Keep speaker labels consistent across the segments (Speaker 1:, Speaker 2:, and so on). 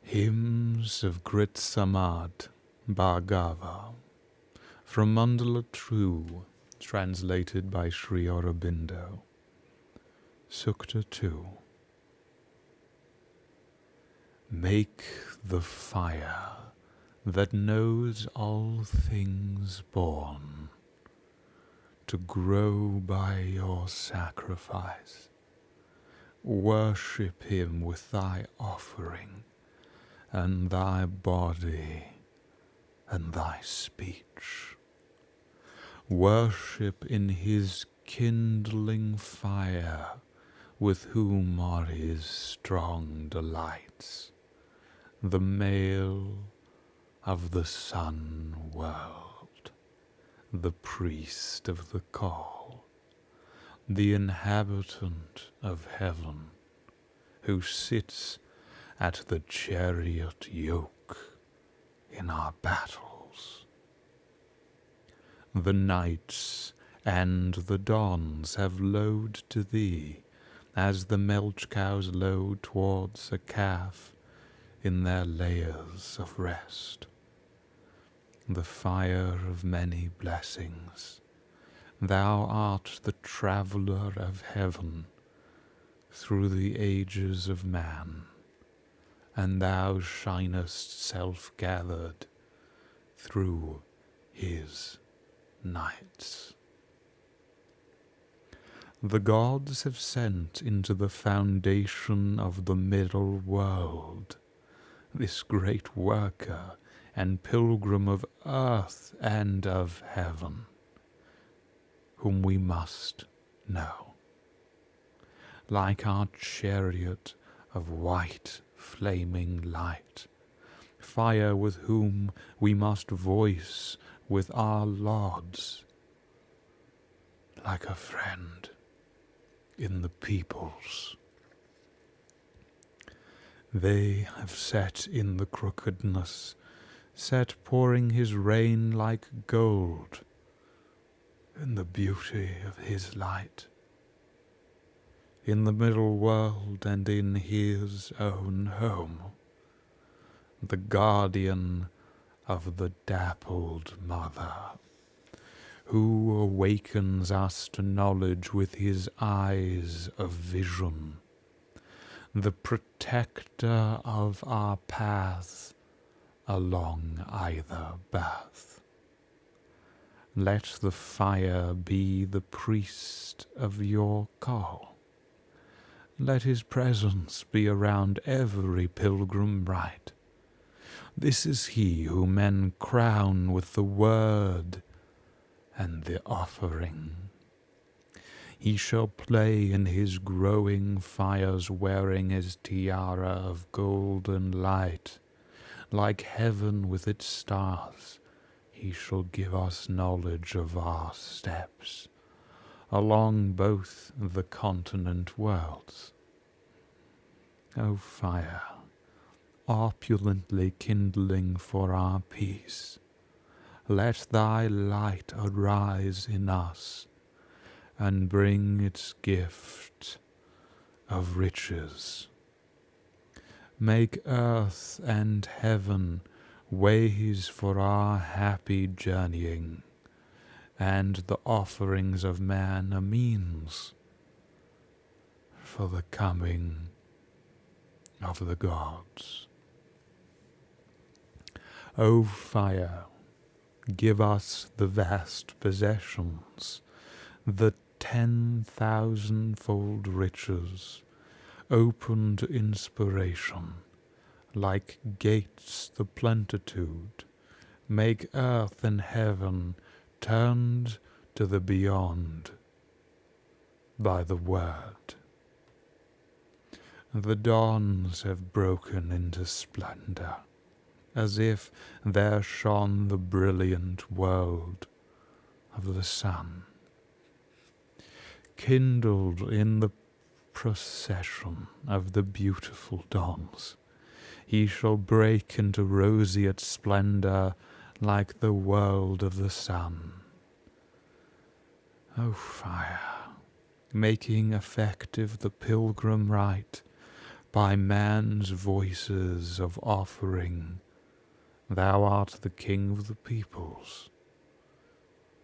Speaker 1: Hymns of Gritsamada, Bhargava, from Mandala 2, translated by Sri Aurobindo. Sukta 2. Make the fire that knows all things born to grow by your sacrifice. Worship him with thy offering, and thy body, and thy speech. Worship in his kindling fire, with whom are his strong delights, the male of the sun world, the priest of the call, the inhabitant of heaven, who sits at the chariot yoke in our battles. The nights and the dawns have lowed to thee, as the milch cows low towards a calf in their layers of rest. The fire of many blessings, thou art the traveller of heaven through the ages of man, and thou shinest self-gathered through his nights. The gods have sent into the foundation of the middle world this great worker and pilgrim of earth and of heaven, whom we must know. Like our chariot of white flaming light, fire with whom we must voice with our lauds, like a friend in the peoples. They have set in the crookedness, set pouring his rain like gold in the beauty of his light, in the middle world and in his own home, the guardian of the dappled mother, who awakens us to knowledge with his eyes of vision, the protector of our path along either birth. Let the fire be the priest of your call. Let his presence be around every pilgrim rite. This is he whom men crown with the word and the offering. He shall play in his growing fires, wearing his tiara of golden light. Like heaven with its stars, he shall give us knowledge of our steps along both the continent worlds. O fire, opulently kindling for our peace, let thy light arise in us and bring its gift of riches. Make earth and heaven ways for our happy journeying, and the offerings of man a means for the coming of the gods. O fire, give us the vast possessions, the 10,000-fold riches, open to inspiration, like gates the plenitude make earth and heaven turned to the beyond by the word. The dawns have broken into splendor, as if there shone the brilliant world of the sun. Kindled in the procession of the beautiful dawns, he shall break into roseate splendor like the world of the sun. O fire, making effective the pilgrim rite by man's voices of offering, thou art the king of the peoples,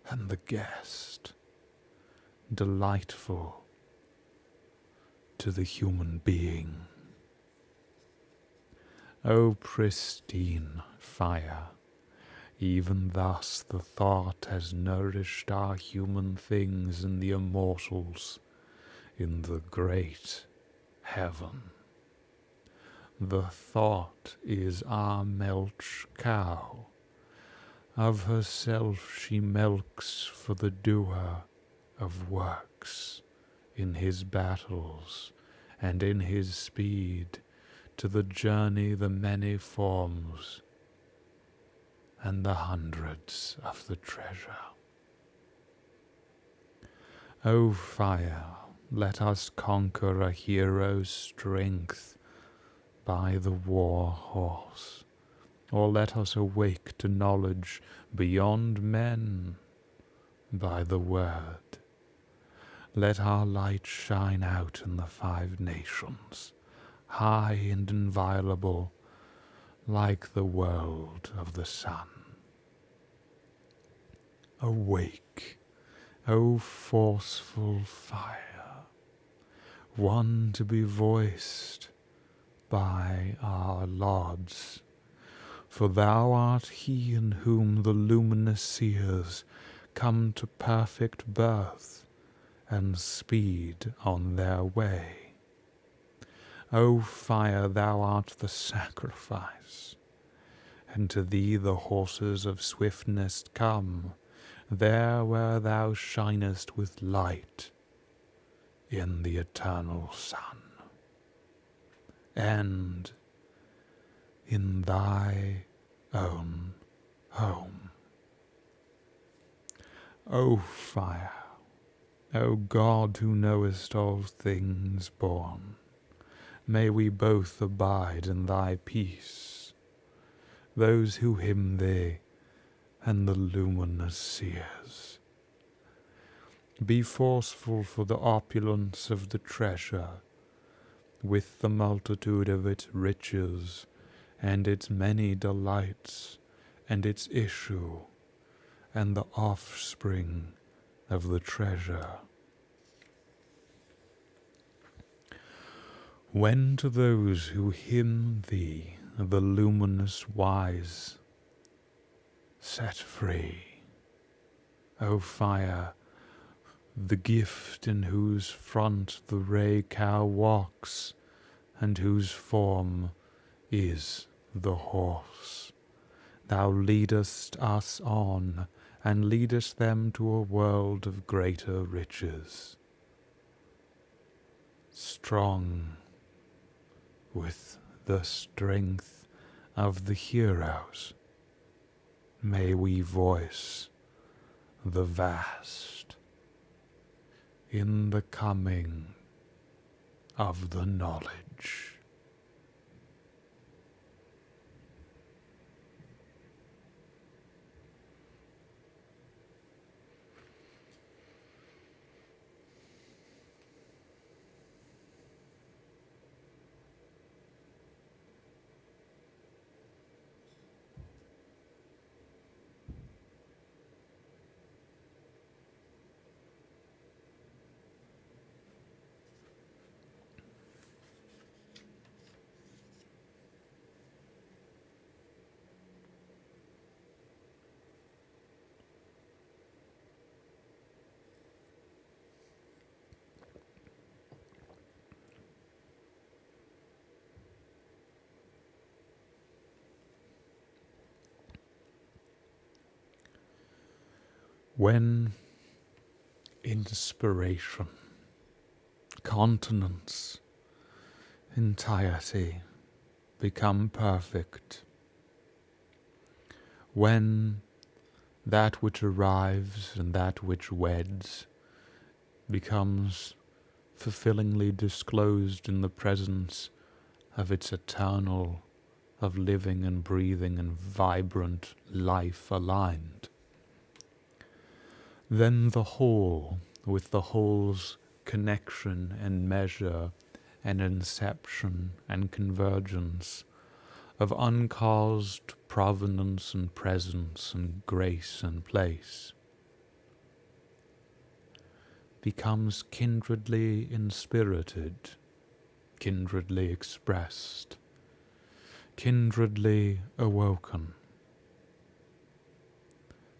Speaker 1: and the guest, delightful to the human being. O pristine fire, even thus the thought has nourished our human things in the immortals, in the great heaven. The thought is our milch cow. Of herself she milks for the doer of works, in his battles and in his speed, to the journey the many forms and the hundreds of the treasure. O fire, let us conquer a hero's strength by the war horse, or let us awake to knowledge beyond men by the word. Let our light shine out in the 5 nations, high and inviolable, like the world of the sun. Awake, O forceful fire, one to be voiced by our lauds, for thou art he in whom the luminous seers come to perfect birth and speed on their way. O fire, thou art the sacrifice, and to thee the horses of swiftness come, there where thou shinest with light in the eternal sun. And in thy own home. O fire, O God who knowest all things born, may we both abide in thy peace, those who hymn thee and the luminous seers. Be forceful for the opulence of the treasure, with the multitude of its riches, and its many delights, and its issue, and the offspring of the treasure. When to those who hymn thee the luminous wise set free, O fire, the gift in whose front the ray cow walks, and whose form is the horse, thou leadest us on, and leadest them to a world of greater riches. Strong with the strength of the heroes, may we voice the vast in the coming of the knowledge. When inspiration, continence, entirety become perfect, when that which arrives and that which weds becomes fulfillingly disclosed in the presence of its eternal, of living and breathing and vibrant life aligned, then the whole, with the whole's connection and measure and inception and convergence of uncaused provenance and presence and grace and place, becomes kindredly inspirited, kindredly expressed, kindredly awoken.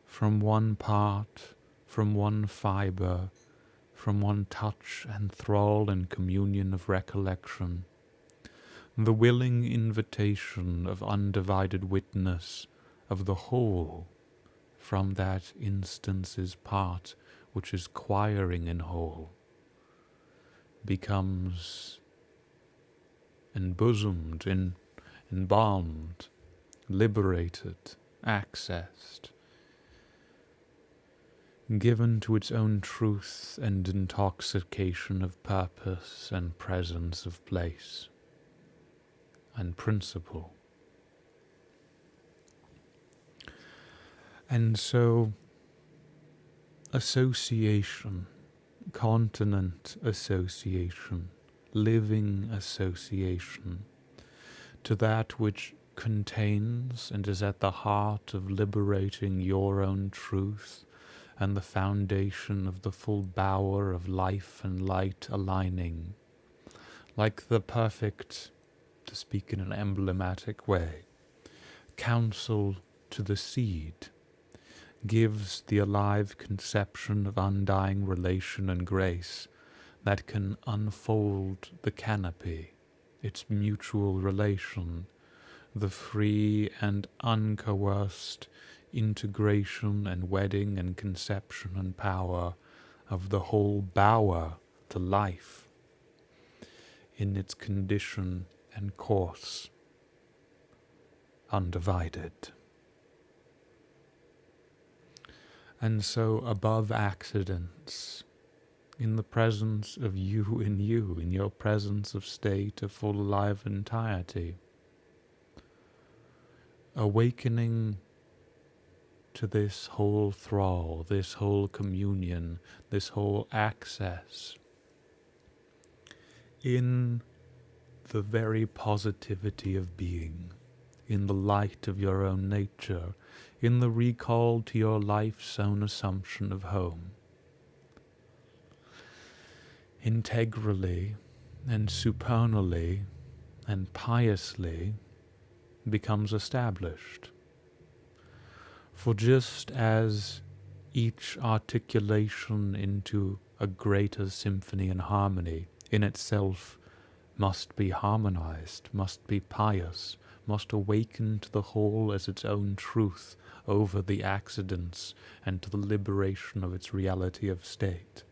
Speaker 1: From one part, from one fibre, from one touch and thrall and communion of recollection, the willing invitation of undivided witness of the whole from that instance's part which is choiring in whole, becomes embosomed, embalmed, liberated, accessed, given to its own truth and intoxication of purpose and presence of place and principle. And so association, continent association, living association to that which contains and is at the heart of liberating your own truth and the foundation of the full bower of life and light aligning, like the perfect, to speak in an emblematic way, counsel to the seed, gives the alive conception of undying relation and grace that can unfold the canopy, its mutual relation, the free and uncoerced integration and wedding and conception and power of the whole bower to life in its condition and course, undivided. And so above accidents, in the presence of you, in your presence of state of full alive entirety, awakening to this whole thrall, this whole communion, this whole access, in the very positivity of being, in the light of your own nature, in the recall to your life's own assumption of home, integrally and supernally and piously becomes established. For just as each articulation into a greater symphony and harmony in itself must be harmonized, must be pious, must awaken to the whole as its own truth over the accidents and to the liberation of its reality of state.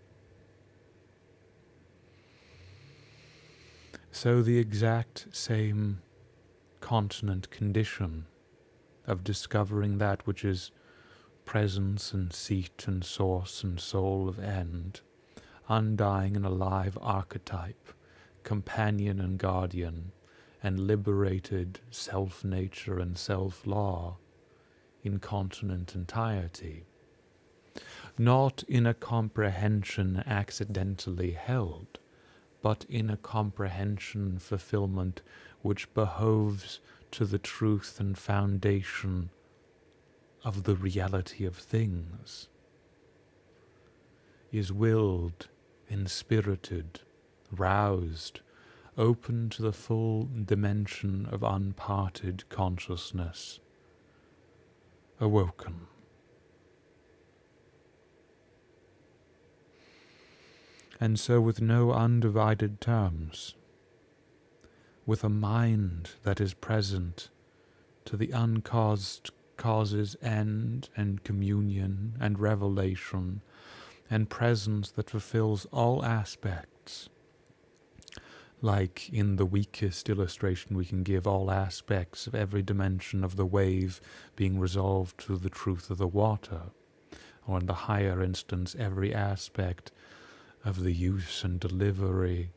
Speaker 1: So the exact same continent condition of discovering that which is presence and seat and source and soul of end, undying and alive archetype, companion and guardian, and liberated self-nature and self-law in continent entirety, not in a comprehension accidentally held, but in a comprehension fulfillment which behoves to the truth and foundation of the reality of things, is willed, inspirited, roused, open to the full dimension of unparted consciousness, awoken. And so with no undivided terms, with a mind that is present to the uncaused causes end and communion and revelation and presence that fulfills all aspects. Like in the weakest illustration we can give, all aspects of every dimension of the wave being resolved to the truth of the water, or in the higher instance, every aspect of the use and delivery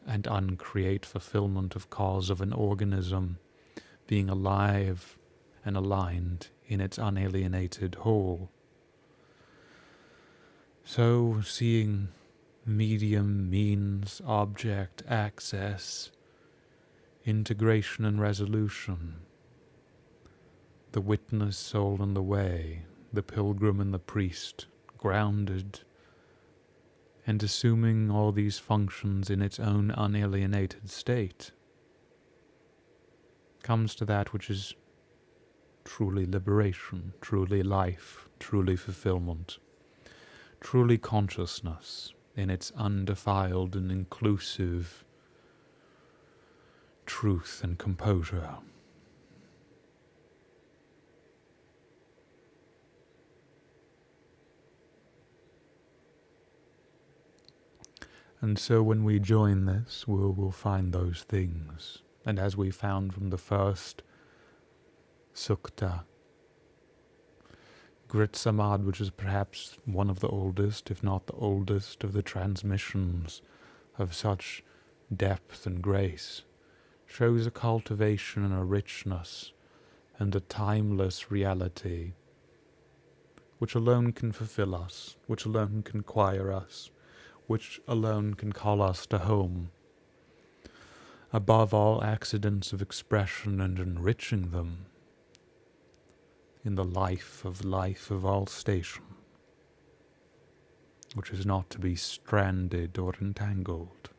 Speaker 1: and uncreate fulfillment of cause of an organism being alive and aligned in its unalienated whole. So, seeing medium, means, object, access, integration and resolution, the witness, soul and the way, the pilgrim and the priest, grounded, and assuming all these functions in its own unalienated state, comes to that which is truly liberation, truly life, truly fulfillment, truly consciousness in its undefiled and inclusive truth and composure. And so when we join this, we'll find those things. And as we found from the first Sukta, Gritsamada, which is perhaps one of the oldest, if not the oldest, of the transmissions of such depth and grace, shows a cultivation and a richness and a timeless reality which alone can fulfill us, which alone can quiet us, which alone can call us to home, above all accidents of expression and enriching them in the life of all station, which is not to be stranded or entangled.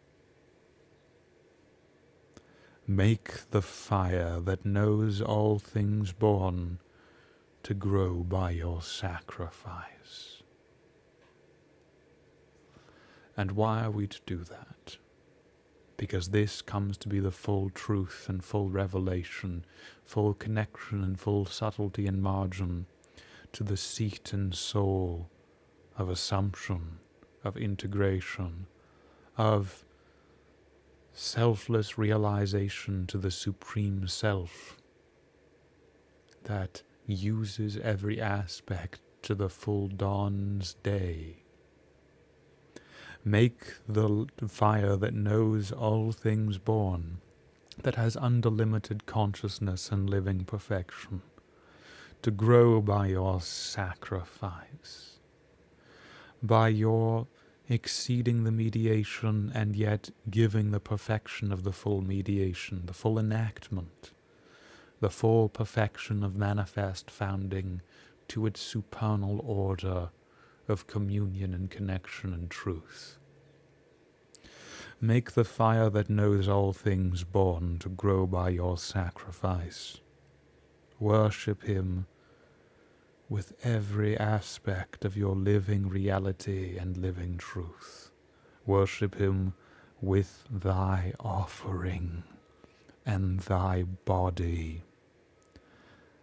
Speaker 1: Make the fire that knows all things born to grow by your sacrifice. And why are we to do that? Because this comes to be the full truth and full revelation, full connection and full subtlety and margin to the seat and soul of assumption, of integration, of selfless realization to the Supreme Self that uses every aspect to the full dawn's day. Make the fire that knows all things born, that has undelimited consciousness and living perfection, to grow by your sacrifice, by your exceeding the mediation and yet giving the perfection of the full mediation, the full enactment, the full perfection of manifest founding to its supernal order of communion and connection and truth. Make the fire that knows all things born to grow by your sacrifice. Worship him with every aspect of your living reality and living truth. Worship him with thy offering and thy body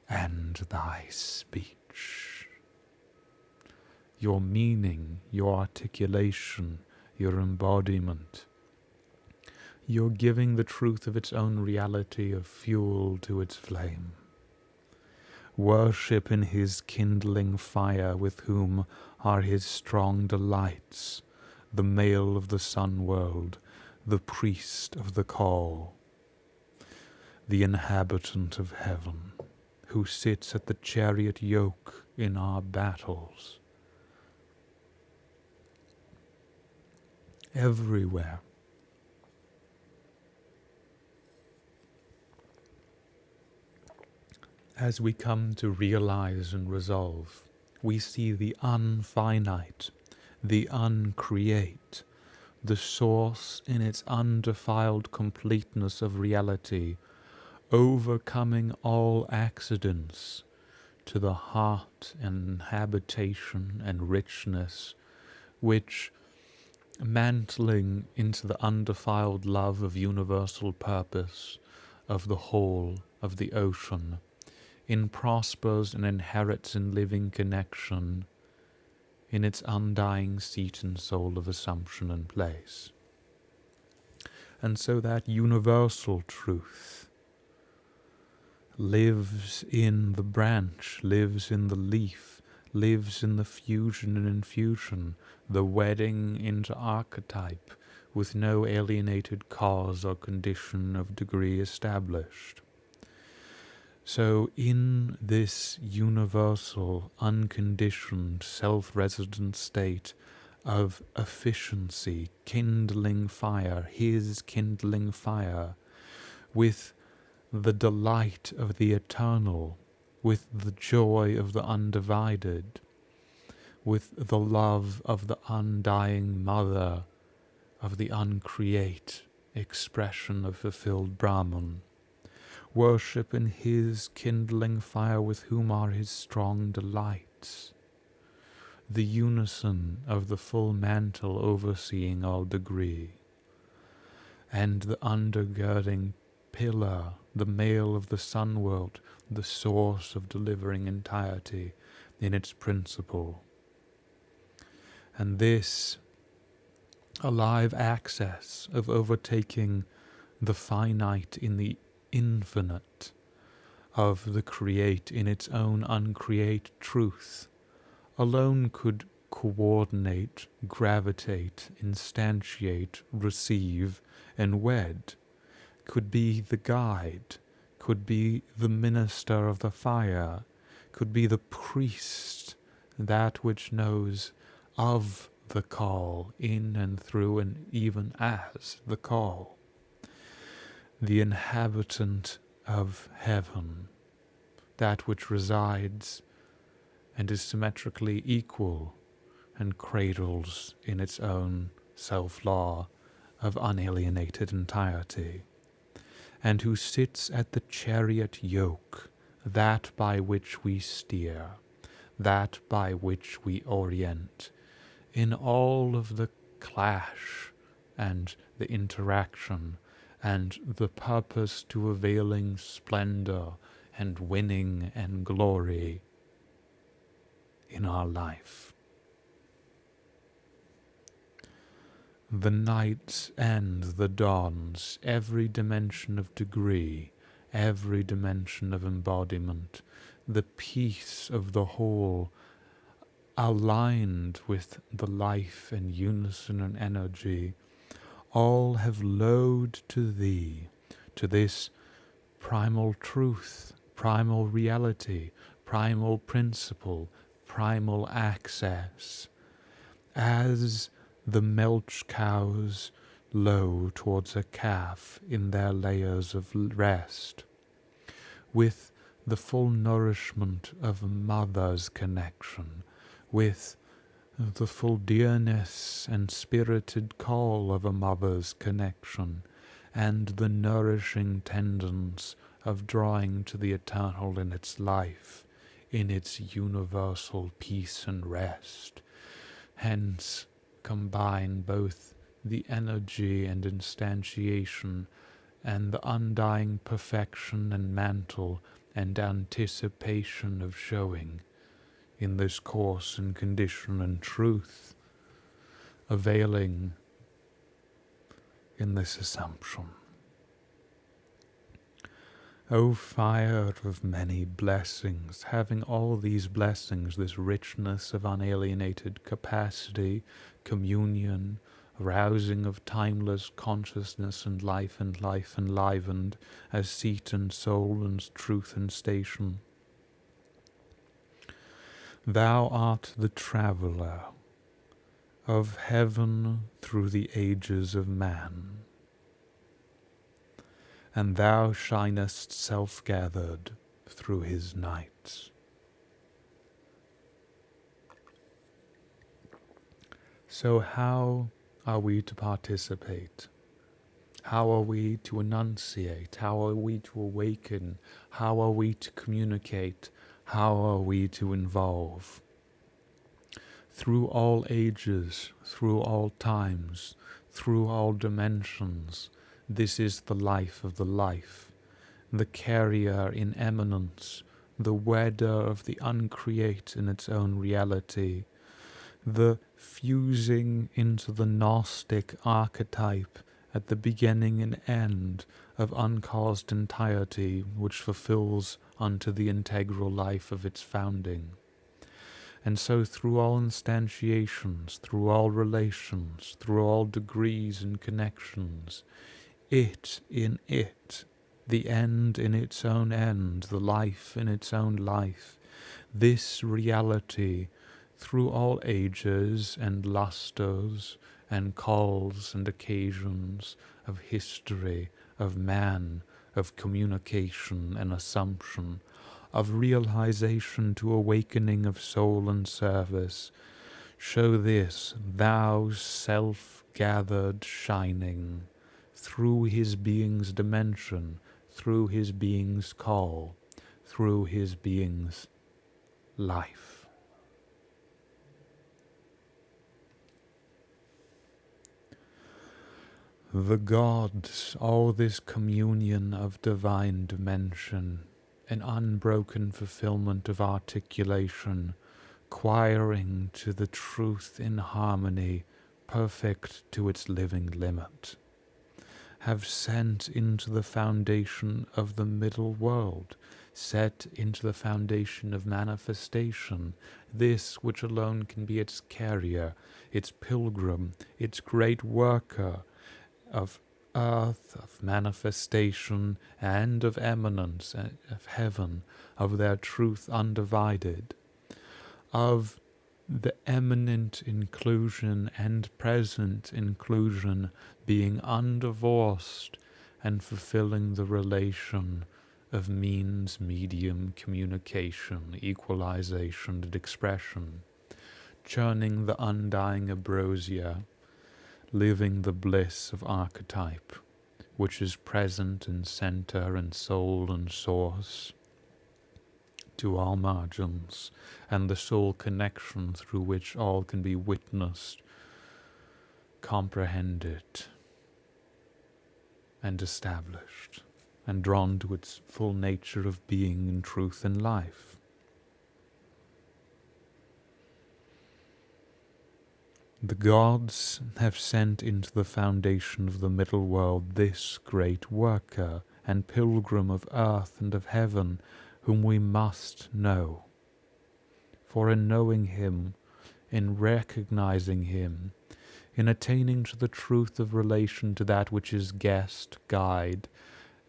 Speaker 1: and thy speech. Your meaning, your articulation, your embodiment. You're giving the truth of its own reality of fuel to its flame. Worship in his kindling fire with whom are his strong delights, the male of the sun world, the priest of the call, the inhabitant of heaven, who sits at the chariot yoke in our battles. Everywhere. As we come to realize and resolve, we see the unfinite, the uncreate, the source in its undefiled completeness of reality, overcoming all accidents to the heart and habitation and richness, which, mantling into the undefiled love of universal purpose, of the whole, of the ocean, in prospers and inherits in living connection, in its undying seat and soul of assumption and place. And so that universal truth lives in the branch, lives in the leaf, lives in the fusion and infusion, the wedding into archetype, with no alienated cause or condition of degree established. So in this universal, unconditioned, self-resident state of efficiency, kindling fire, his kindling fire, with the delight of the eternal, with the joy of the undivided, with the love of the undying mother, of the uncreate expression of fulfilled Brahman. Worship in his kindling fire with whom are his strong delights. The unison of the full mantle overseeing all degree, and the undergirding pillar, the male of the sun world, the source of delivering entirety in its principle. And this alive access of overtaking the finite in the infinite, of the create in its own uncreate truth, alone could coordinate, gravitate, instantiate, receive, and wed, could be the guide, could be the minister of the fire, could be the priest, that which knows of the call, in and through and even as the call, the inhabitant of heaven, that which resides and is symmetrically equal and cradles in its own self-law of unalienated entirety, and who sits at the chariot yoke, that by which we steer, that by which we orient, in all of the clash and the interaction and the purpose to availing splendor and winning and glory in our life. The nights and the dawns, every dimension of degree, every dimension of embodiment, the peace of the whole, aligned with the life and unison and energy, all have lowed to thee, to this primal truth, primal reality, primal principle, primal access, as the milch cows low towards a calf in their layers of rest, with the full nourishment of a mother's connection, with the full dearness and spirited call of a mother's connection, and the nourishing tendons of drawing to the eternal in its life, in its universal peace and rest. Hence combine both the energy and instantiation and the undying perfection and mantle and anticipation of showing in this course and condition and truth, availing in this assumption. O fire of many blessings, having all these blessings, this richness of unalienated capacity, communion, rousing of timeless consciousness and life enlivened as seat and soul and truth and station. Thou art the traveller of heaven through the ages of man, and thou shinest self-gathered through his nights. So how are we to participate? How are we to enunciate? How are we to awaken? How are we to communicate? How are we to involve? Through all ages, through all times, through all dimensions, this is the life of the life, the carrier in eminence, the Veda of the uncreate in its own reality, the fusing into the Gnostic archetype at the beginning and end of uncaused entirety, which fulfills unto the integral life of its founding. And so through all instantiations, through all relations, through all degrees and connections, it in it, the end in its own end, the life in its own life, this reality through all ages and lustres and calls and occasions of history, of man, of communication and assumption, of realization to awakening of soul and service, show this, thou self-gathered shining, through his being's dimension, through his being's call, through his being's life. The gods, all this communion of divine dimension, an unbroken fulfillment of articulation, quiring to the truth in harmony, perfect to its living limit, have sent into the foundation of the middle world, set into the foundation of manifestation, this which alone can be its carrier, its pilgrim, its great worker, of earth, of manifestation, and of eminence, of heaven, of their truth undivided, of the eminent inclusion and present inclusion being undivorced and fulfilling the relation of means-medium communication, equalization, and expression, churning the undying ambrosia, living the bliss of archetype, which is present in center and soul and source, to all margins, and the soul connection through which all can be witnessed, comprehended, and established, and drawn to its full nature of being in truth and life. The gods have sent into the foundation of the middle world this great worker and pilgrim of earth and of heaven, whom we must know. For in knowing him, in recognizing him, in attaining to the truth of relation to that which is guest, guide,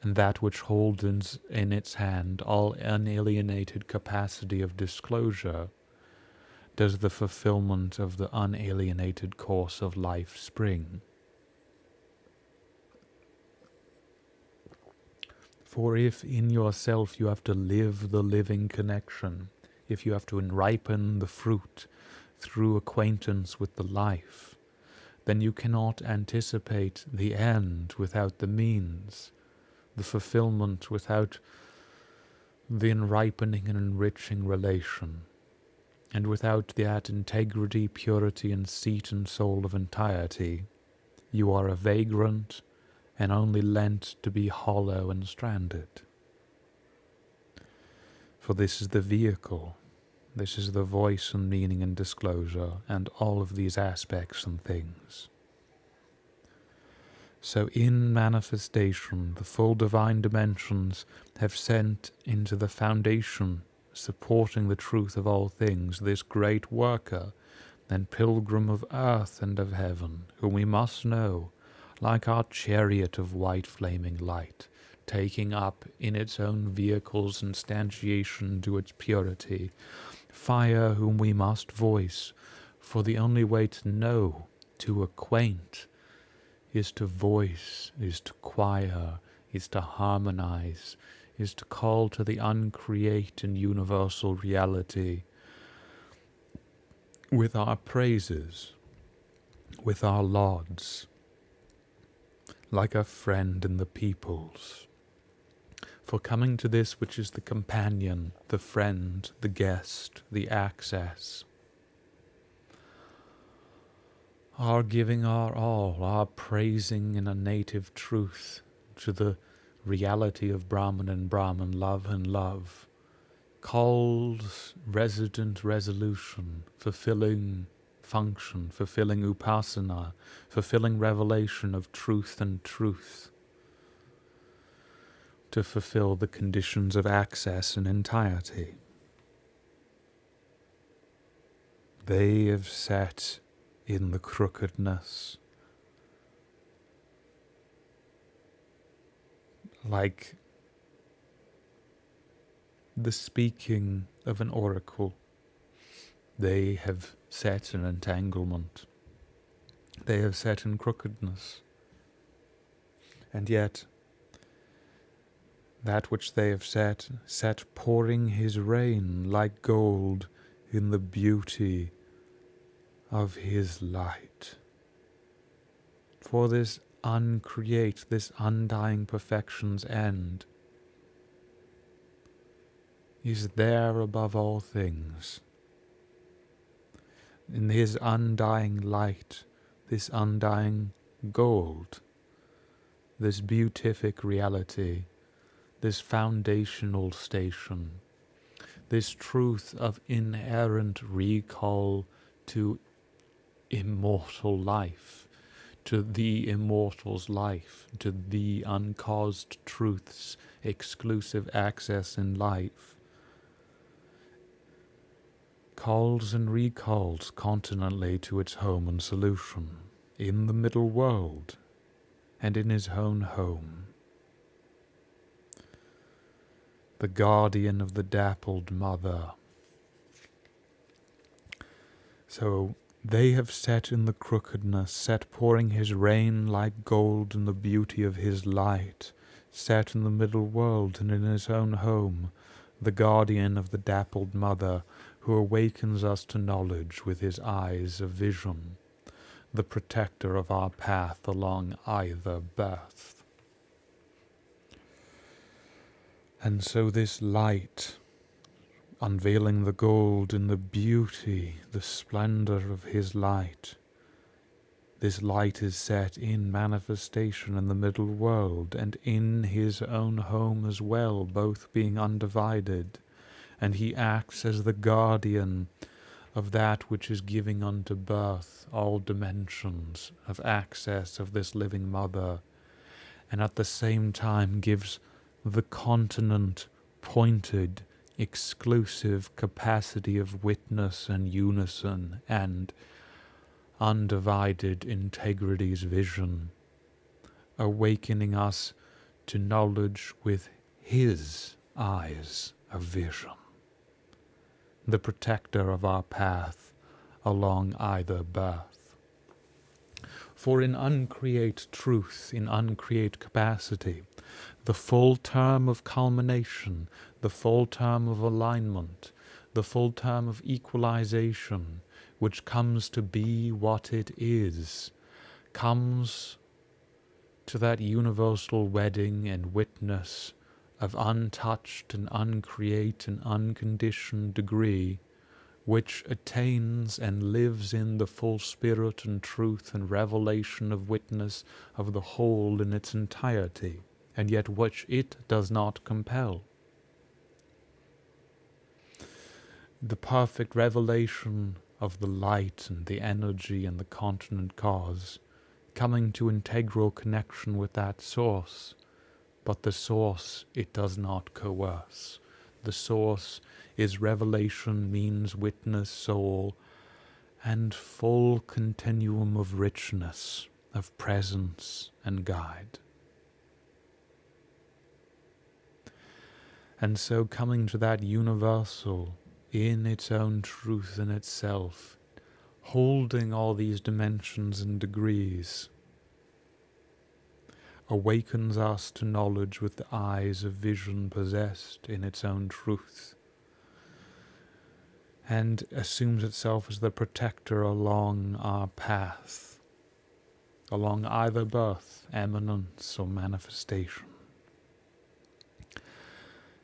Speaker 1: and that which holds in its hand all unalienated capacity of disclosure, does the fulfillment of the unalienated course of life spring. For if in yourself you have to live the living connection, if you have to ripen the fruit through acquaintance with the life, then you cannot anticipate the end without the means, the fulfillment without the enripening and enriching relation. And without that integrity, purity, and seat and soul of entirety, you are a vagrant and only lent to be hollow and stranded. For this is the vehicle, this is the voice and meaning and disclosure, and all of these aspects and things. So in manifestation, the full divine dimensions have sent into the foundation, supporting the truth of all things, this great worker and pilgrim of earth and of heaven, whom we must know, like our chariot of white flaming light, taking up in its own vehicle's instantiation to its purity, fire whom we must voice, for the only way to know, to acquaint, is to voice, is to choir, is to harmonize, is to call to the uncreate and universal reality with our praises, with our lauds, like a friend in the peoples. For coming to this which is the companion, the friend, the guest, the access, our giving our all, our praising in a native truth to the reality of Brahman and Brahman, love and love, calls resident resolution, fulfilling function, fulfilling upasana, fulfilling revelation of truth and truth, to fulfill the conditions of access and entirety. They have set in the crookedness, like the speaking of an oracle. They have set in entanglement. They have set in crookedness. And yet, that which they have set pouring his rain like gold in the beauty of his light. For this uncreate, this undying perfection's end is there above all things. In his undying light, this undying gold, this beatific reality, this foundational station, this truth of inherent recall to immortal life, to the immortal's life, to the uncaused truth's exclusive access in life, calls and recalls continently to its home and solution, in the middle world and in his own home. The guardian of the dappled mother. So they have set in the crookedness, set pouring his rain like gold in the beauty of his light, set in the middle world and in his own home, the guardian of the dappled mother, who awakens us to knowledge with his eyes of vision, the protector of our path along either birth. And so this light, unveiling the gold in the beauty, the splendor of his light, this light is set in manifestation in the middle world and in his own home as well, both being undivided, and he acts as the guardian of that which is giving unto birth all dimensions of access of this living mother, and at the same time gives the continent pointed, exclusive capacity of witness and unison and undivided integrity's vision, awakening us to knowledge with his eyes of vision, the protector of our path along either birth. For in uncreate truth, in uncreate capacity, the full term of culmination, the full term of alignment, the full term of equalization, which comes to be what it is, comes to that universal wedding and witness of untouched and uncreate and unconditioned degree, which attains and lives in the full spirit and truth and revelation of witness of the whole in its entirety, and yet which it does not compel. The perfect revelation of the light and the energy and the continent cause, coming to integral connection with that source, but the source it does not coerce. The source is revelation, means, witness, soul, and full continuum of richness, of presence and guide. And so coming to that universal in its own truth in itself, holding all these dimensions and degrees, awakens us to knowledge with the eyes of vision possessed in its own truth, and assumes itself as the protector along our path, along either birth, eminence, or manifestation.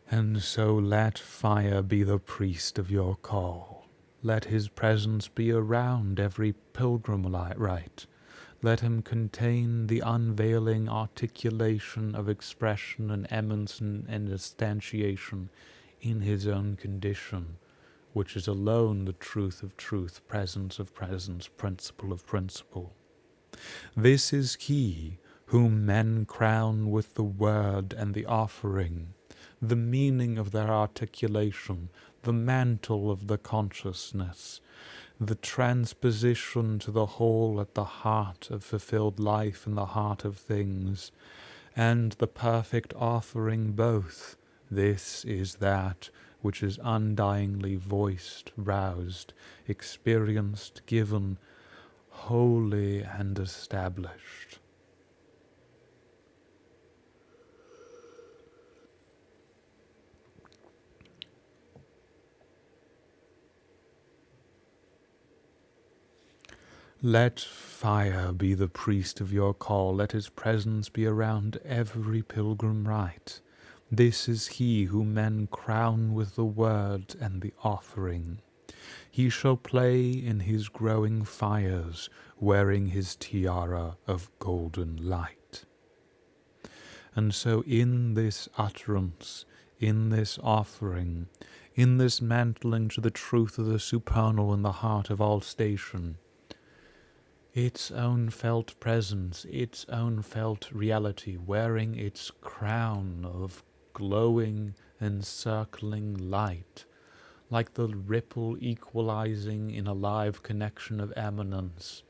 Speaker 1: And so let fire be the priest of your call. Let his presence be around every pilgrim rite. Let him contain the unveiling articulation of expression and eminence and instantiation in his own condition, which is alone the truth of truth, presence of presence, principle of principle. This is he whom men crown with the word and the offering, the meaning of their articulation, the mantle of the consciousness, the transposition to the whole at the heart of fulfilled life and the heart of things, and the perfect offering both. This is that which is undyingly voiced, roused, experienced, given, holy and established. Let fire be the priest of your call, let his presence be around every pilgrim rite. This is he whom men crown with the word and the offering. He shall play in his growing fires, wearing his tiara of golden light. And so in this utterance, in this offering, in this mantling to the truth of the supernal in the heart of all station, its own felt presence, its own felt reality, wearing its crown of glowing, encircling light, like the ripple equalizing in a live connection of eminence,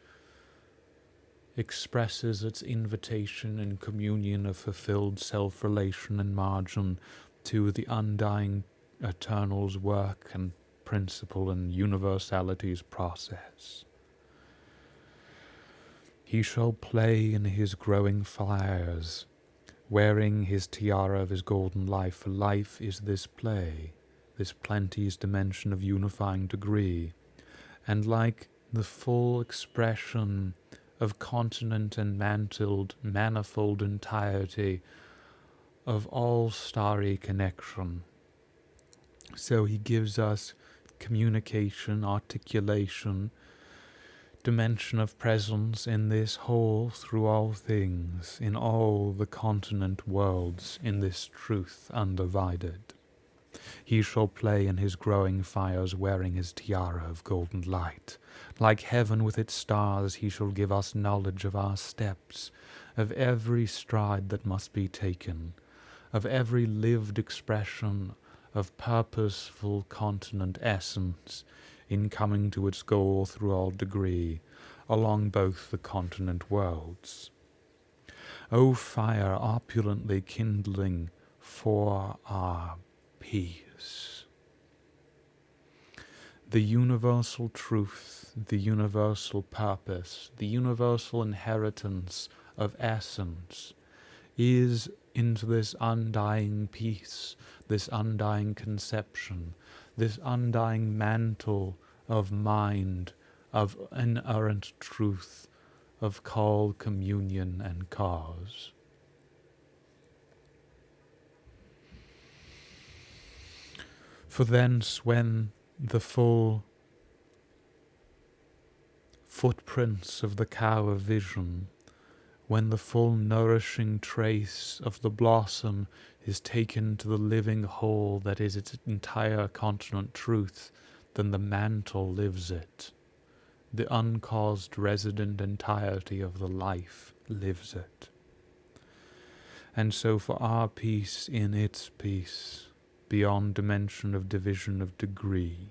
Speaker 1: expresses its invitation and communion of fulfilled self-relation and margin to the undying eternal's work and principle and universality's process. He shall play in his growing fires, wearing his tiara of his golden life, for life is this play, this plenty's dimension of unifying degree, and like the full expression of continent and mantled manifold entirety of all starry connection, so he gives us communication, articulation, dimension of presence in this whole through all things, in all the continent worlds, in this truth undivided. He shall play in his growing fires, wearing his tiara of golden light. Like heaven with its stars, he shall give us knowledge of our steps, of every stride that must be taken, of every lived expression of purposeful continent essence, in coming to its goal through all degree, along both the continent worlds. O fire opulently kindling for our peace. The universal truth, the universal purpose, the universal inheritance of essence is into this undying peace, this undying conception, this undying mantle of mind, of inerrant truth, of call, communion, and cause. For thence when the full footprints of the cow of vision, when the full nourishing trace of the blossom is taken to the living whole that is its entire continent truth, then the mantle lives it. The uncaused resident entirety of the life lives it. And so for our peace in its peace, beyond dimension of division of degree,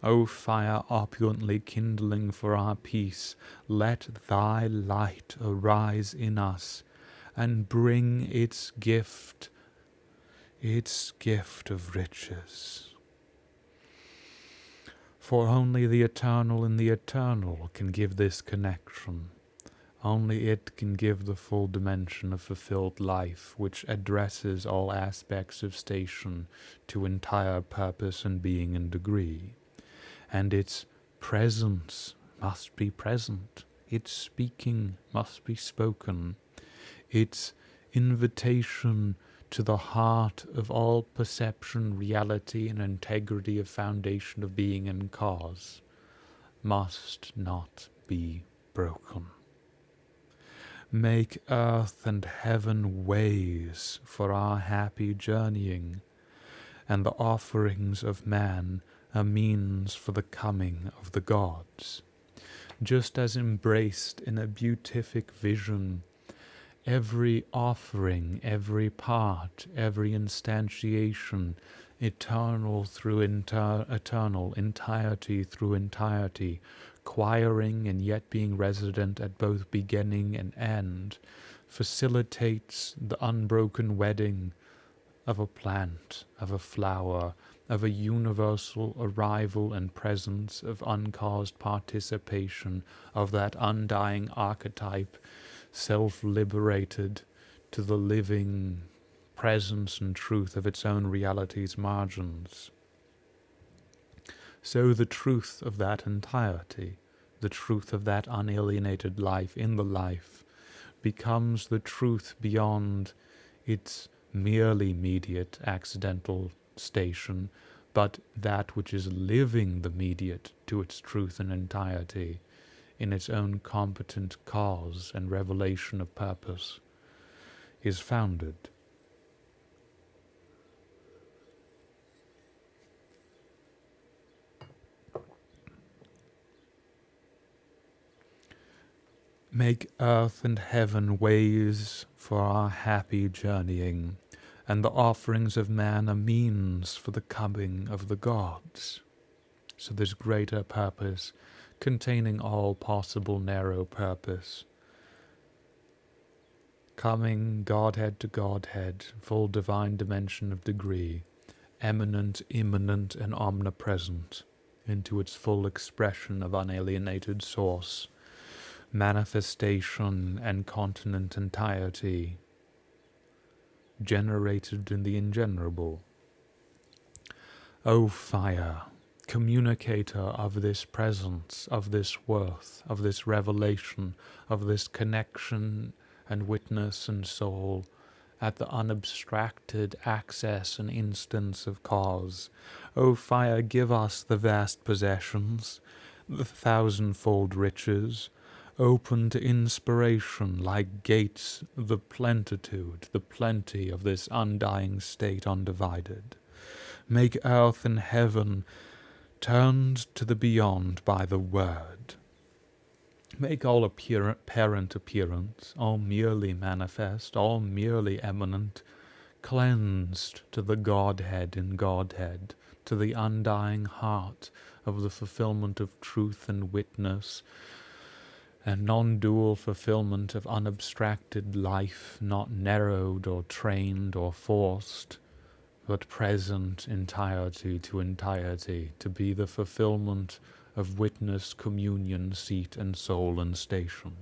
Speaker 1: O fire opulently kindling for our peace, let thy light arise in us and bring its gift of riches. For only the eternal in the eternal can give this connection. Only it can give the full dimension of fulfilled life, which addresses all aspects of station to entire purpose and being and degree. And its presence must be present, its speaking must be spoken, its invitation to the heart of all perception, reality, and integrity of foundation of being and cause must not be broken. Make earth and heaven ways for our happy journeying, and the offerings of man a means for the coming of the gods. Just as embraced in a beatific vision, every offering, every part, every instantiation, eternal through eternal, entirety through entirety, quiring and yet being resident at both beginning and end, facilitates the unbroken wedding of a plant, of a flower, of a universal arrival and presence of uncaused participation of that undying archetype, self-liberated to the living presence and truth of its own reality's margins. So the truth of that entirety, the truth of that unalienated life in the life, becomes the truth beyond its merely mediate accidental station, but that which is living the mediate to its truth and entirety in its own competent cause and revelation of purpose, is founded. Make earth and heaven ways for our happy journeying, and the offerings of man a means for the coming of the gods. So this greater purpose, containing all possible narrow purpose, coming Godhead to Godhead, full divine dimension of degree, eminent, immanent, and omnipresent, into its full expression of unalienated source, manifestation and continent entirety, generated in the ingenerable. O fire, communicator of this presence, of this worth, of this revelation, of this connection and witness and soul, at the unabstracted access and instance of cause. O fire, give us the vast possessions, the thousandfold riches, open to inspiration like gates, the plenitude, the plenty of this undying state undivided. Make earth and heaven turned to the beyond by the word. Make all apparent appearance, all merely manifest, all merely eminent, cleansed to the Godhead in Godhead, to the undying heart of the fulfillment of truth and witness, and non-dual fulfillment of unabstracted life, not narrowed or trained or forced, but present entirety to entirety, to be the fulfillment of witness, communion, seat, and soul and station.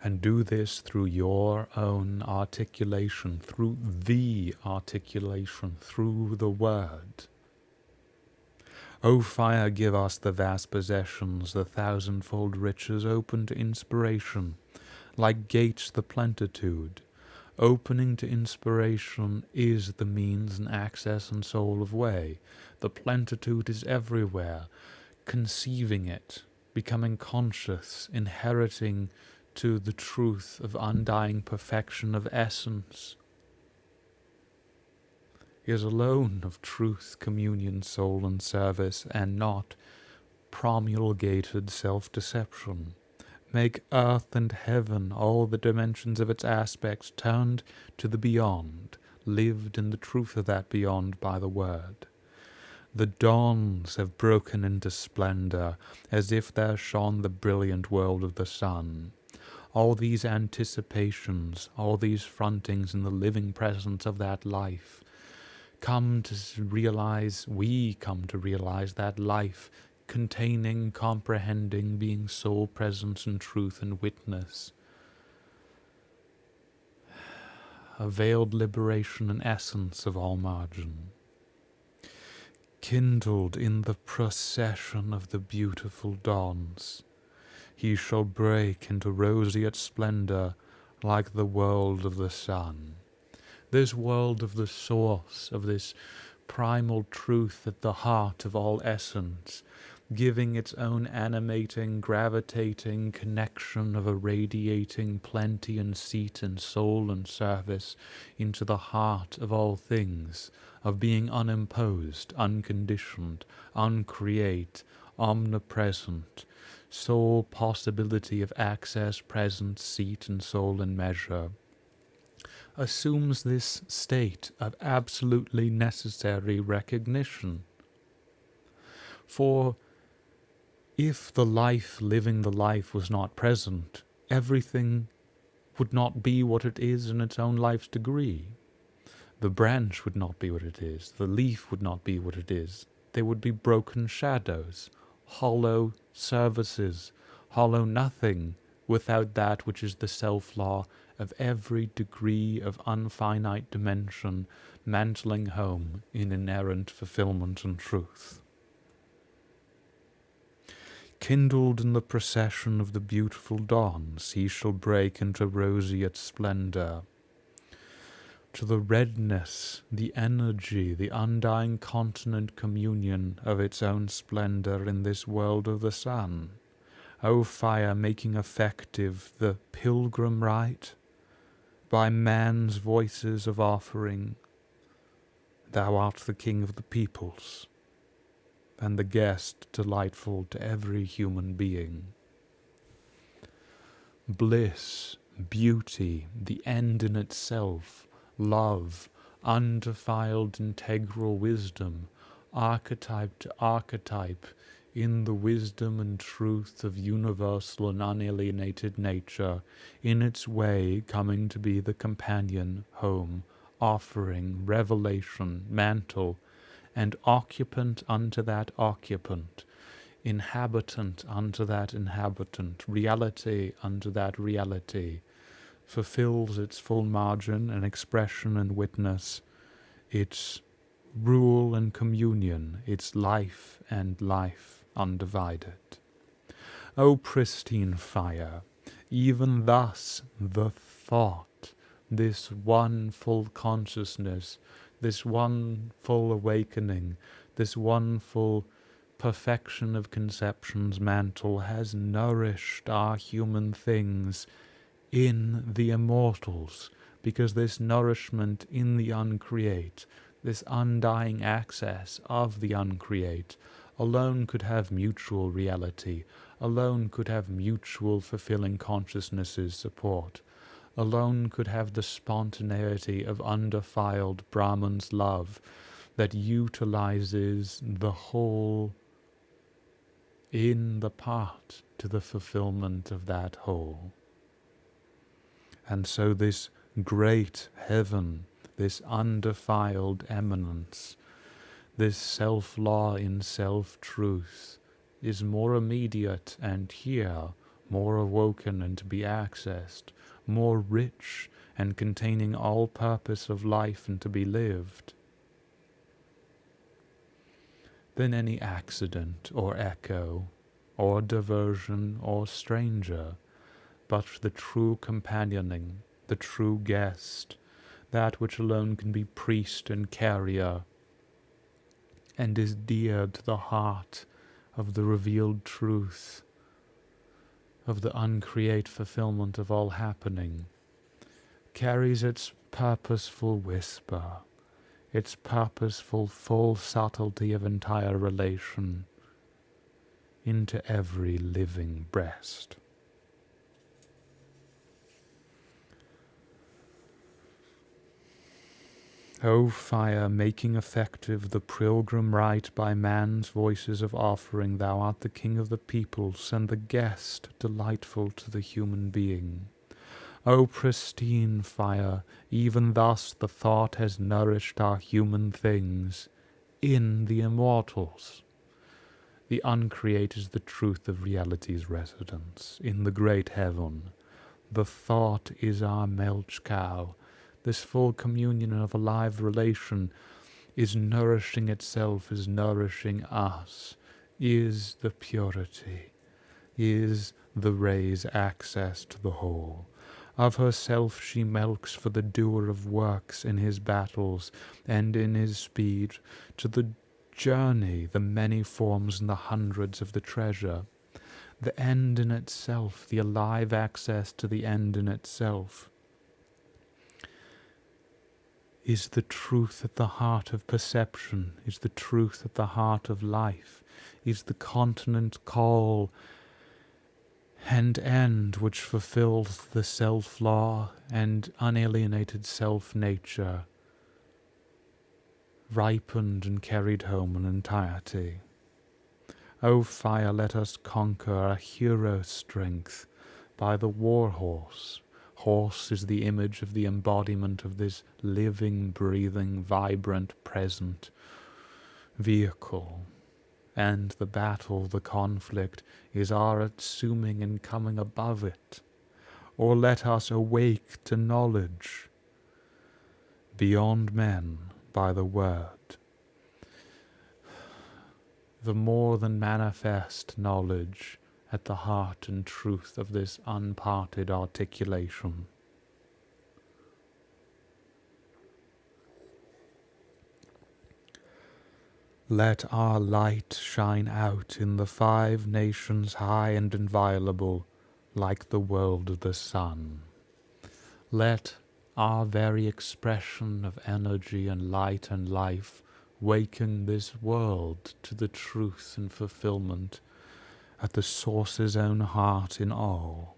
Speaker 1: And do this through your own articulation, through the articulation, through the word. O fire, give us the vast possessions, the thousandfold riches, open to inspiration, like gates the plenitude. Opening to inspiration is the means and access and soul of way. The plenitude is everywhere, conceiving it, becoming conscious, inheriting to the truth of undying perfection of essence, is alone of truth, communion, soul, and service, and not promulgated self-deception. Make earth and heaven, all the dimensions of its aspects, turned to the beyond, lived in the truth of that beyond by the word. The dawns have broken into splendor, as if there shone the brilliant world of the sun. All these anticipations, all these frontings in the living presence of that life, we come to realize that life, containing, comprehending, being soul presence and truth and witness, a veiled liberation and essence of all margin, kindled in the procession of the beautiful dawns. He shall break into roseate splendor like the world of the sun. This world of the source, of this primal truth at the heart of all essence, giving its own animating, gravitating connection of irradiating plenty and seat and soul and service into the heart of all things, of being unimposed, unconditioned, uncreate, omnipresent, sole possibility of access, presence, seat and soul and measure, assumes this state of absolutely necessary recognition. For if the life living the life was not present, everything would not be what it is in its own life's degree. The branch would not be what it is. The leaf would not be what it is. They would be broken shadows, hollow services, hollow nothing, without that which is the self-law of every degree of unfinite dimension mantling home in inerrant fulfillment and truth. Kindled in the procession of the beautiful dawns, he shall break into roseate splendor. To the redness, the energy, the undying continent communion of its own splendor in this world of the sun. O fire, making effective the pilgrim rite, by man's voices of offering, thou art the king of the peoples, and the guest delightful to every human being. Bliss, beauty, the end in itself, love, undefiled integral wisdom, archetype to archetype, in the wisdom and truth of universal and unalienated nature, in its way coming to be the companion, home, offering, revelation, mantle, and occupant unto that occupant, inhabitant unto that inhabitant, reality unto that reality, fulfills its full margin and expression and witness, its rule and communion, its life and life undivided. O pristine fire, even thus the thought, this one full consciousness, this one full awakening, this one full perfection of conception's mantle has nourished our human things in the immortals, because this nourishment in the uncreate, this undying access of the uncreate, alone could have mutual reality, alone could have mutual fulfilling consciousness's support, alone could have the spontaneity of undefiled Brahman's love that utilizes the whole in the part to the fulfillment of that whole. And so this great heaven, this undefiled eminence, this self-law in self-truth, is more immediate and here, more awoken and to be accessed, more rich and containing all purpose of life and to be lived, than any accident or echo, or diversion or stranger, but the true companioning, the true guest, that which alone can be priest and carrier, and is dear to the heart of the revealed truth, of the uncreate fulfillment of all happening, carries its purposeful whisper, its purposeful full subtlety of entire relation into every living breast. O fire, making effective the pilgrim rite by man's voices of offering, thou art the king of the peoples and the guest delightful to the human being. O pristine fire, even thus the thought has nourished our human things in the immortals. The uncreate is the truth of reality's residence in the great heaven. The thought is our milch cow. This full communion of a live relation is nourishing itself, is nourishing us, is the purity, is the ray's access to the whole. Of herself she milks for the doer of works in his battles and in his speed, to the journey, the many forms and the hundreds of the treasure, the end in itself, the alive access to the end in itself, is the truth at the heart of perception, is the truth at the heart of life, is the continent call and end which fulfills the self-law and unalienated self-nature, ripened and carried home in entirety. O fire, let us conquer our hero strength by the war horse. Horse is the image of the embodiment of this living, breathing, vibrant, present vehicle. And the battle, the conflict, is our assuming and coming above it. Or let us awake to knowledge beyond men by the word. The more than manifest knowledge at the heart and truth of this unparted articulation. Let our light shine out in the 5 nations high and inviolable, like the world of the sun. Let our very expression of energy and light and life waken this world to the truth and fulfillment at the source's own heart in all.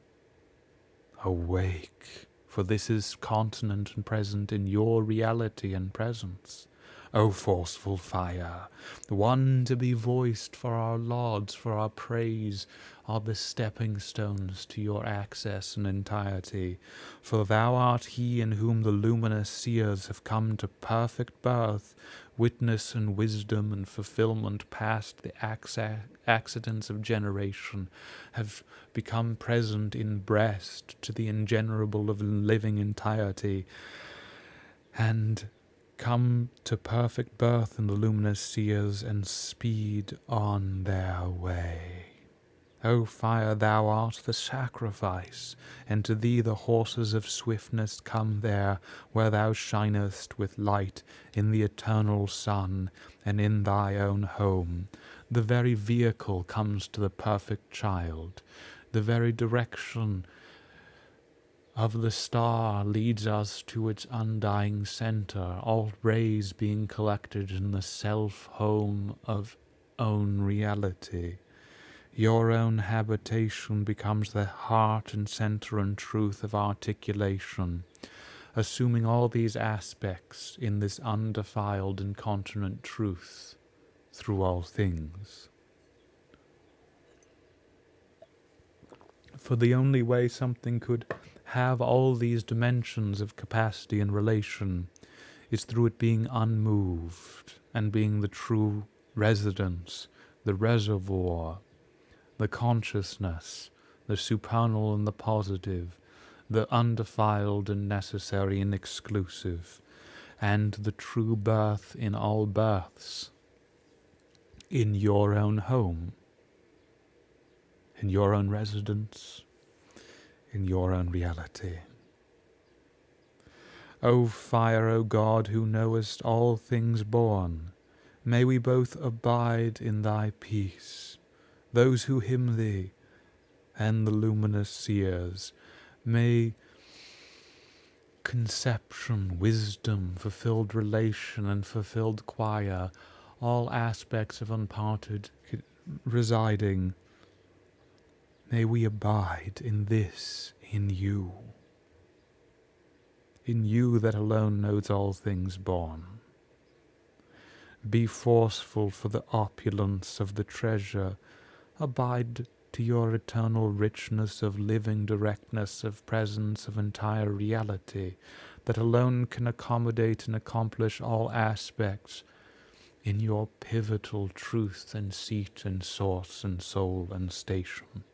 Speaker 1: Awake, for this is continent and present in your reality and presence. O forceful fire, one to be voiced for our lauds, for our praise, are the stepping stones to your access and entirety. For thou art he in whom the luminous seers have come to perfect birth, witness and wisdom and fulfillment past the accidents of generation, have become present in breast to the ingenerable of living entirety, and come to perfect birth in the luminous seers and speed on their way. O fire, thou art the sacrifice, and to thee the horses of swiftness come there, where thou shinest with light in the eternal sun and in thy own home. The very vehicle comes to the perfect child. The very direction of the star leads us to its undying center, all rays being collected in the self-home of own reality. Your own habitation becomes the heart and center and truth of articulation, assuming all these aspects in this undefiled and continent truth through all things. For the only way something could have all these dimensions of capacity and relation is through it being unmoved and being the true residence, the reservoir, the consciousness, the supernal and the positive, the undefiled and necessary and exclusive, and the true birth in all births, in your own home, in your own residence, in your own reality. O fire, O God, who knowest all things born, may we both abide in thy peace. Those who hymn thee, and the luminous seers, may conception, wisdom, fulfilled relation, and fulfilled choir, all aspects of unparted residing, may we abide in this, in you that alone knows all things born. Be forceful for the opulence of the treasure. Abide to your eternal richness of living directness of presence of entire reality that alone can accommodate and accomplish all aspects in your pivotal truth and seat and source and soul and station.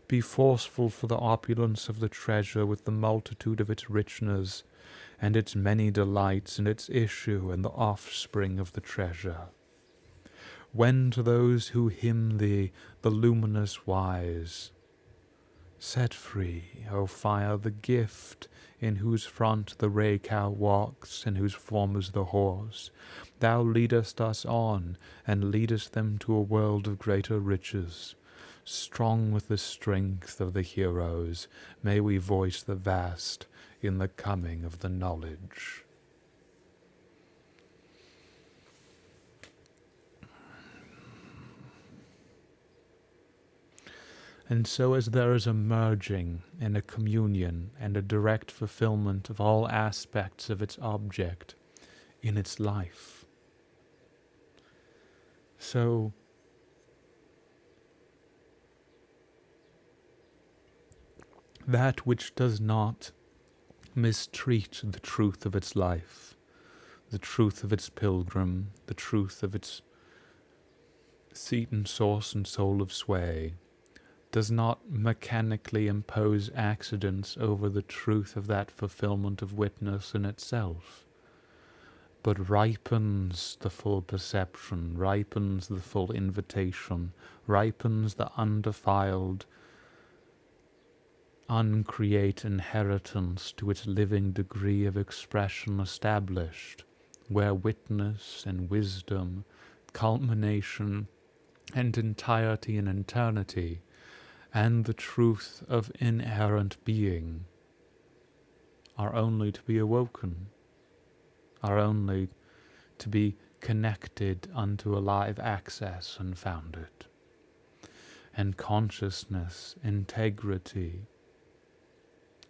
Speaker 1: Be forceful for the opulence of the treasure with the multitude of its richness and its many delights and its issue and the offspring of the treasure. When to those who hymn thee, the luminous wise, Set free, O fire, the gift, in whose front the ray-cow walks, in whose form is the horse. Thou leadest us on, and leadest them to a world of greater riches. Strong with the strength of the heroes, may we voice the vast in the coming of the knowledge. And so as there is a merging and a communion and a direct fulfillment of all aspects of its object in its life, so that which does not mistreat the truth of its life, the truth of its pilgrim, the truth of its seat and source and soul of sway, does not mechanically impose accidents over the truth of that fulfillment of witness in itself, but ripens the full perception, ripens the full invitation, ripens the undefiled, uncreate inheritance to its living degree of expression established, where witness and wisdom, culmination and entirety and eternity, and the truth of inherent being are only to be awoken, are only to be connected unto a live access and founded. And consciousness, integrity,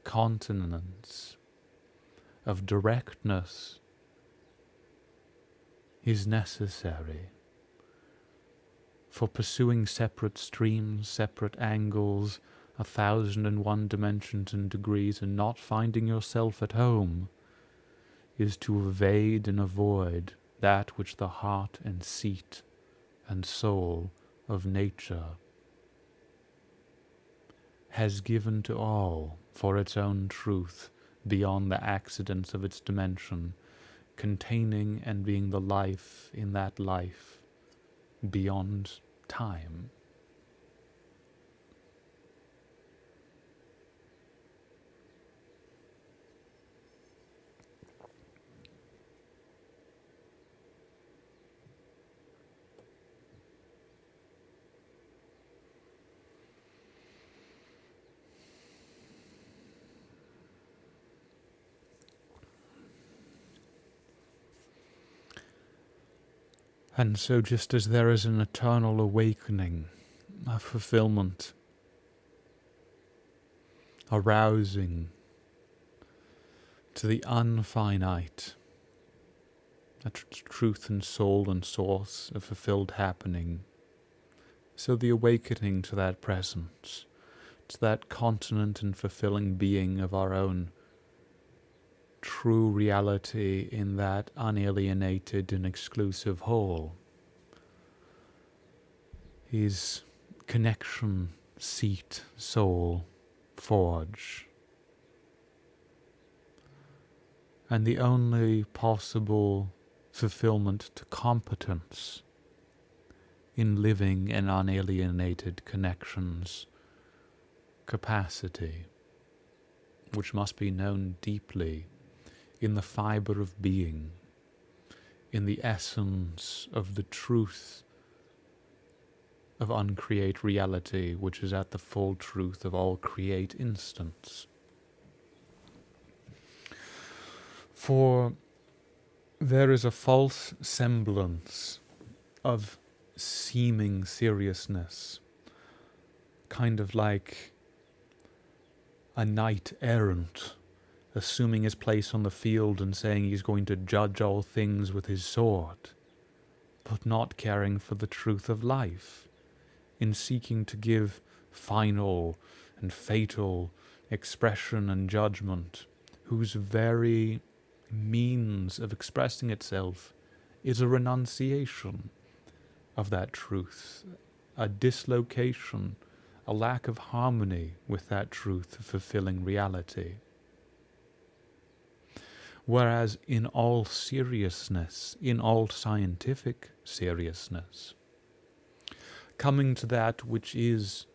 Speaker 1: continence of directness is necessary for pursuing separate streams, separate angles, 1,001 dimensions and degrees, and not finding yourself at home, is to evade and avoid that which the heart and seat and soul of nature has given to all for its own truth beyond the accidents of its dimension, containing and being the life in that life beyond time. And so just as there is an eternal awakening, a fulfillment, a rousing to the unfinite, a truth and soul and source of fulfilled happening, so the awakening to that presence, to that continent and fulfilling being of our own true reality in that unalienated and exclusive whole, is connection, seat, soul, forge. And the only possible fulfillment to competence in living in unalienated connections, capacity, which must be known deeply in the fiber of being, in the essence of the truth of uncreate reality, which is at the full truth of all create instants. For there is a false semblance of seeming seriousness, kind of like a knight errant assuming his place on the field and saying he's going to judge all things with his sword, but not caring for the truth of life, in seeking to give final and fatal expression and judgment, whose very means of expressing itself is a renunciation of that truth, a dislocation, a lack of harmony with that truth of fulfilling reality. Whereas in all seriousness, in all scientific seriousness, coming to that which is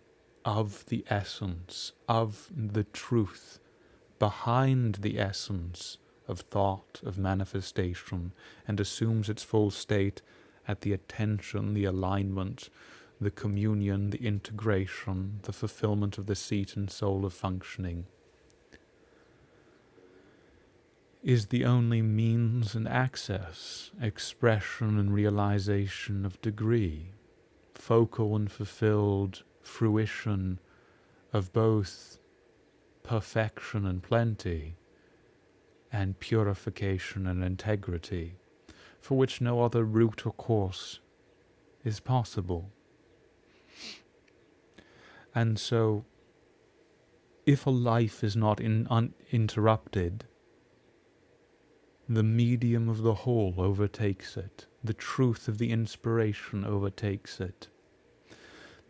Speaker 1: of the essence, of the truth, behind the essence of thought, of manifestation, and assumes its full state at the attention, the alignment, the communion, the integration, the fulfillment of the seat and soul of functioning, is the only means and access, expression and realization of degree, focal and fulfilled fruition of both perfection and plenty, and purification and integrity, for which no other route or course is possible. And so, if a life is not uninterrupted, the medium of the whole overtakes it, the truth of the inspiration overtakes it.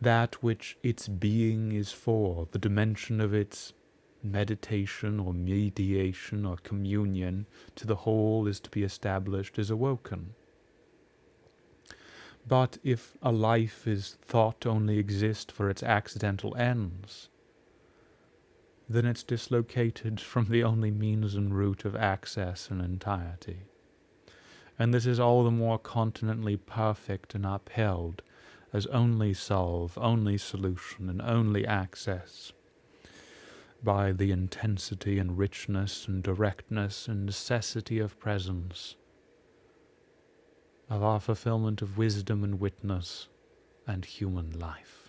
Speaker 1: That which its being is for, the dimension of its meditation or mediation or communion to the whole is to be established, is awoken. But if a life is thought to only exist for its accidental ends, then it's dislocated from the only means and route of access and entirety. And this is all the more continently perfect and upheld as only solve, only solution, and only access by the intensity and richness and directness and necessity of presence of our fulfillment of wisdom and witness and human life.